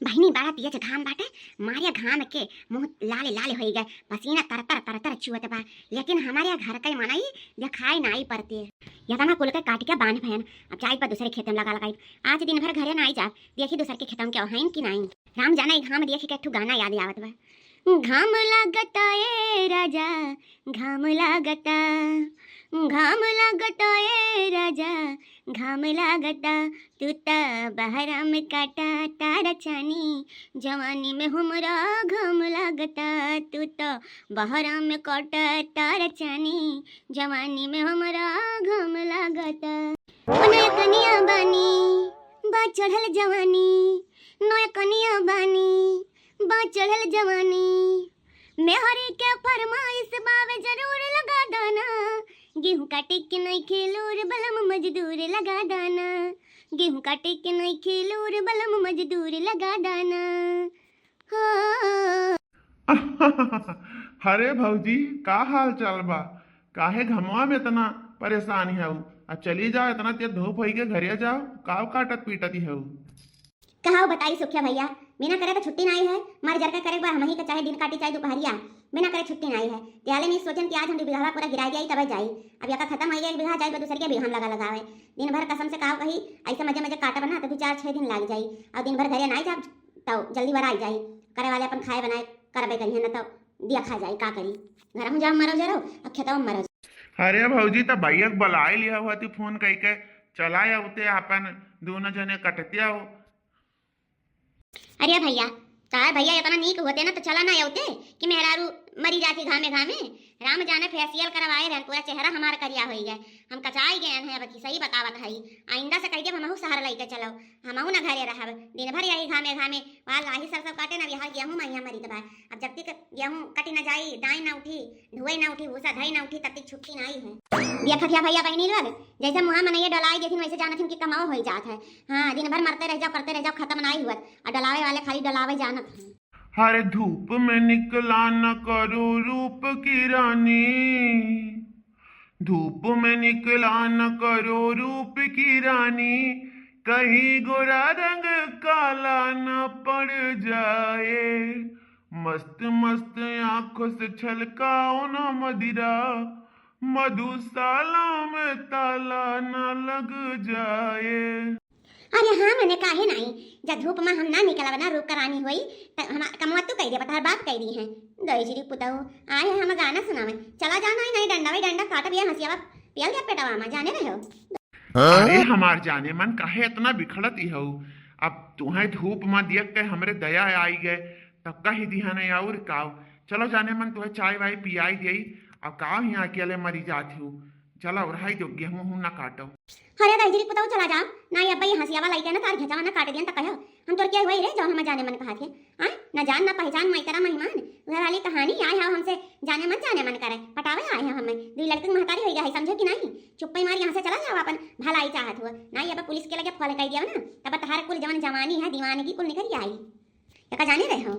बहिनी बड़ा तेज घाम बाटे, मारे घाम के मुंह लाले लाले हो गए, पसीना तरतर तरतर चुवत बा। लेकिन हमारे घर के मनाई दिखाई नहीं पड़ती है। यदि मैं कुल के काट के बांध भयन अब जाई पर दूसरे खेत में लगा लगाई। आज दिन भर घरे नहीं जा, देखी दूसरे के खेतों के ओहाइन कि नहीं। राम जाना घाम देखी के गाना याद आवत बा। घाम लागता ए राजा, घाम लागता, घाम लागता ए राजा, घाम लागता, तू ता बहरा में काटा तारा चानी, जवानी में हमरा घाम लागता, तू तो बहरा में काटा तारा चानी, जवानी में हमरा घाम लागता। नया कनिया बानी बा चढ़ल जवानी, नया कनिया बानी बा चढ़ल जवानी, मेहरी के फरमाइश बावे जरूर लगा दाना, गेहूं काटे के नहीं खेलूर बलम मजदूर लगा दाना, गेहूं काटे के नहीं खेलूर बलम मजदूर लगा दाना। अरे भौजी का हाल चाल बा? काहे घमवा में इतना परेशानी है? अब चली जाओ, इतना तेज धूप होई के घरे जाओ, काव काटत पीटती है। कहा बताई सुखिया भैया, बिना करे तो छुट्टी नहीं है। मर जर करे हम ही का चाहे दिन काटी चाहे दोपहरिया, बिना करे छुट्टी नहीं है। त्याले नहीं सोचन कि आज हम बिघा पूरा गिरा जाई तब जाई। अब यका खत्म हो गया एक बिघा जाई तो दूसरे के बिघा लगा लगावे। दिन भर कसम से कहा कही ऐसे मजे मजे काटा बना तो 2-4-6 दिन लग जाई। और दिन भर घरे नहीं जा तो जल्दी भर आई जाई। करे वाले अपन खाए बनाए करबे करिए न तो दिया खा जाई। का करी घर हम जाओ मरो जरो अब खेतों में मरो। अरे भौजी तो भैया बुलाई लिया हुआ थी फोन कह के, चला उते अपन दोनों जने कटतिया हो। अरे भैया तार भैया इतना नीक होते ना तो चला ना होते कि मेहरारू मरी जाती घामे घामे। राम जाने फेसियल करवाए रहन, पूरा चेहरा हमारा करिया हो गया। हम कचाई गए हैं अब सही बतावत है। आइंदा से कह दे हमहू शहर लेके चलो, हमहू ना घरे रहब। दिन भर यही घामे घामे वहाँ लाही सर सब काटे ना बिहार गेहूँ महिया मरी के बाद। अब जब तक गेहूँ कटी ना जाई, दाई ना उठी, धुए ना उठी, भूसा धई ना उठी, तब तक छुट्टी नहीं है। देखा क्या भैया बहनी लोग जैसे मुँह मनैया डलाई देती वैसे जानत हम कि कमाओ हो जात है। हाँ दिन भर मरते रह जाओ करते रह जाओ, खत्म नहीं हुआ। और डलावे वाले खाली डलावे जानत है। हर धूप में निकला न करो रूप की रानी, धूप में निकला न करो रूप की रानी, कहीं गोरा रंग काला न पड़ जाए, मस्त मस्त आंखों से छलकाओ न मदिरा, मधुशाला में ताला न लग जाए। अरे हाँ मैंने काहे नहीं, जब धूप में हम ना निकला ना रूप करानी हुई हम कमवा तू कह दे बता बात कह दी है। दही पुताऊ आए हम गाना सुनावे, चला जाना ही नहीं, डंडा वही डंडा काट दिया हंसिया पियल गया पेटवा में जाने रहे हो। अरे हमार जाने मन काहे इतना बिखड़त ही हो। अब तुम्हें धूप में देख के हमरे दया आई गए तब कही दिया नहीं और काव। चलो जाने मन तुम्हें चाय वाय पियाई दी। अब काव यहाँ अकेले मरी जाती हूँ। चलो रही जो गेहूँ ना काटो। अरे दही पुताऊ चला जा ना, ये अब्बा हंसिया वाला के ना तार घेचा ना काट दिया तक कहो हम तो क्या हुई रे जौन हम जाने मन कहा थे। हां ना जान ना पहचान मैं तेरा मेहमान घर वाली कहानी आए हो हमसे जाने मन करे पटावे आए हो हमें। दो लड़के महतारी हो गया है समझो कि नहीं। चुप्पी मार यहां से चला जाओ अपन भलाई चाहत हो ना। ये पुलिस के लगे फॉलो कर दिया ना तब तहार कुल जवान जवानी है दीवानगी कुल निकल आई। ये जाने रहे हो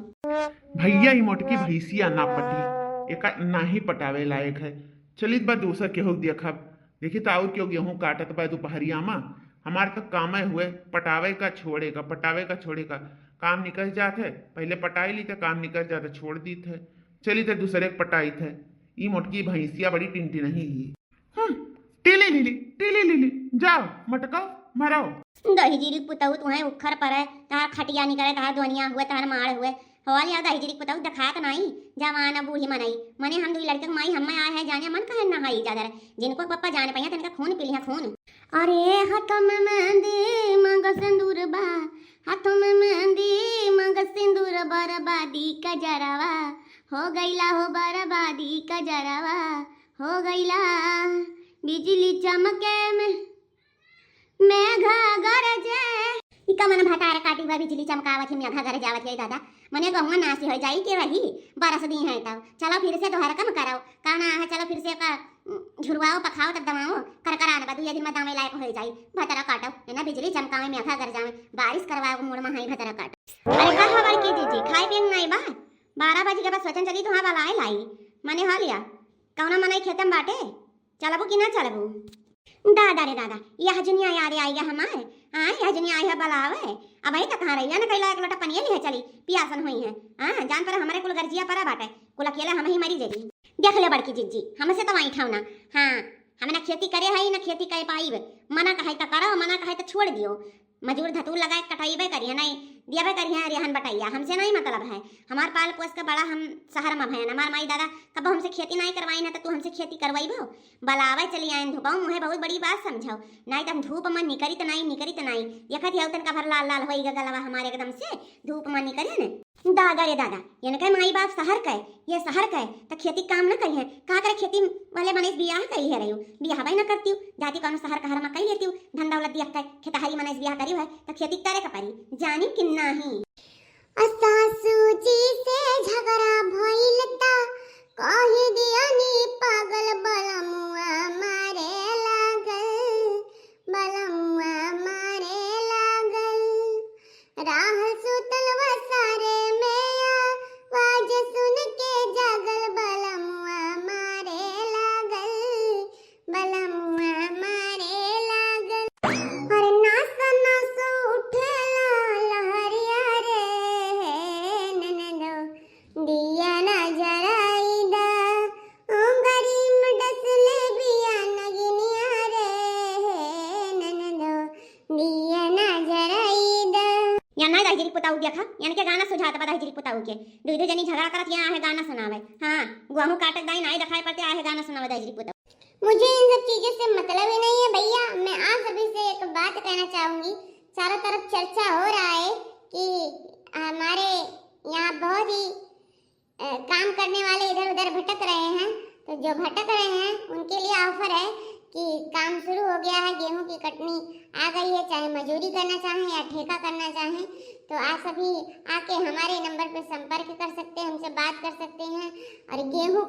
भैया ही मोटकी भैंसिया ना पटी एक ना ही पटावे लायक है। चलित बा दूसरा केहू देखब देखी तो और क्यों गेहूँ काटत बा दोपहरिया में। हमारे तो काम हुए पटावे का छोड़ेगा, पटावे का छोड़ेगा, काम निकल जाते। पहले पटाई ली थे काम निकल जाते, छोड़ दी थे चली थे दूसरे पटाई थे। ये मोटकी भैंसिया बड़ी टिंटी नहीं ही। टीली लीली जाओ मटकाओ मराओ। दही जीरी पुताऊ तुम्हें उखर पर है तार खटिया निकले तार दुनिया हुए तार मार हुए हवाल याद दही जीरी पुताऊ दिखात नहीं जवाना बूढ़ी मनाई मने हम दो लड़के माई हम आए हैं जाने मन कहे ना हाई ज्यादा जिनको पापा जाने पाया तिनका खून पी लिया खून। अरे हाथों में मेहंदी मंग सिंदूर बा, हाथों में मेहंदी मंग सिंदूर, बर्बादी का जरावा हो गईला हो, बर्बादी का जरावा हो गईला, बिजली चमके में मेघा गरजे। इका मन भटार काटी हुआ बिजली चमकावत है मेघा गरज जावत है दादा मने गहुआ नासी हो जाई के रही 12 दिन है तब। चलो फिर से दोहरा कम कराओ कहना है, चलो फिर से का झुरवाओ पखाओ तब दमाओ कर कराना बदू दिन में दामे लायक हो जाई। भतरा काटो है ना बिजली चमकावे मेघा गरज जावे बारिश करवाओ मोड़ में हाई भतरा काट। अरे का खबर की दीजिए खाए पिए नहीं बा 12 बजे के बाद सोचन चली तो हां वाला आई लाई मने हो लिया कौना मनाई खेतम बाटे चलबू कि ना चलबू। दादा रे दादा यह जुनिया याद आई गया हमारे यह जनी आई है बलावे अब आई तो कहाँ रही है ना कैला एक लोटा पनिया लिए चली पियासन हुई है। हाँ जान पर हमारे कुल गर्जिया परा बाटे कुल अकेला हम ही मरी जेदी देख ले बड़की जिज्जी हमसे तो वहीं ठावना। हाँ हमें ना खेती करे है ना खेती कर पाई मना कहे तो करो मना कहे तो छोड़ दियो मजूर धतूर लगाए कटाइबे करिए नहीं दियाबे करिए रेहन बटैया हमसे नहीं मतलब है। हमार पाल पोस के बड़ा हम शहर में भैन हमार माई दादा कब हमसे खेती नहीं करवाई ना तो तू हमसे खेती करवाई भो बलावे चली आए धूपाऊ मुहे बहुत बड़ी बात समझाओ नहीं तो हम धूप में निकरी तो नहीं देखत है तन का भर लाल लाल होई गलवा हमारे एकदम से धूप में निकरे ने दादा रे दादा ये कहे माई बाप शहर कहे ये शहर कहे तो खेती काम न कही है कहा करे खेती वाले मनीष बियाह कही है रही बियाह भाई न करती हूँ जाती कौन शहर का हर में कही लेती हूँ धन दौलत दिया कर खेतहारी मनीष बियाह करी है तो खेती करे का परी जानी कि नहीं। सासू जी से झगड़ा भइल ता कहि दियानी पागल बलमुआ मारे लागल राह सुतल वसारे में आवाज सुन के जागल बलमुआ मारे लागल अरे नास उठेला लहरिया रे ननदो दिया ना जराई दा ओंगरी में डसले बिया नगिनिया रे ननदो दिया ना जराई दा या ना दाहिजरी पुताऊ देखा यानी के गाना सुझाता बा दाहिजरी पुताऊ के दो जनी झगड़ा करत यहाँ है गाना सुनावे। हाँ गुआहू काटक दाई नहीं दिखाई पड़ते आहे गाना सुनावे दाहिजरी पुताऊ। मुझे इन सब चीजों से मतलब ही नहीं है भैया। मैं आप सभी से एक बात कहना चाहूंगी। चारों तरफ चर्चा हो रहा है कि हमारे यहाँ बहुत ही काम करने वाले इधर उधर भटक रहे हैं। तो जो भटक रहे हैं उनके लिए ऑफर है कि काम शुरू हो गया है, गेहूं की कटनी आ गई है, चाहे मजदूरी करना चाहें या ठेका करना चाहें तो आप सभी आके हमारे नंबर पर संपर्क कर सकते हैं, हमसे बात कर सकते हैं और गेहूं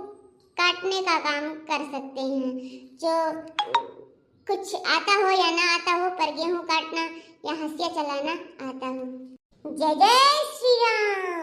काटने का काम कर सकते हैं। जो कुछ आता हो या ना आता हो पर गेहूं काटना या हंसिया चलाना आता हो। जय जय श्री राम।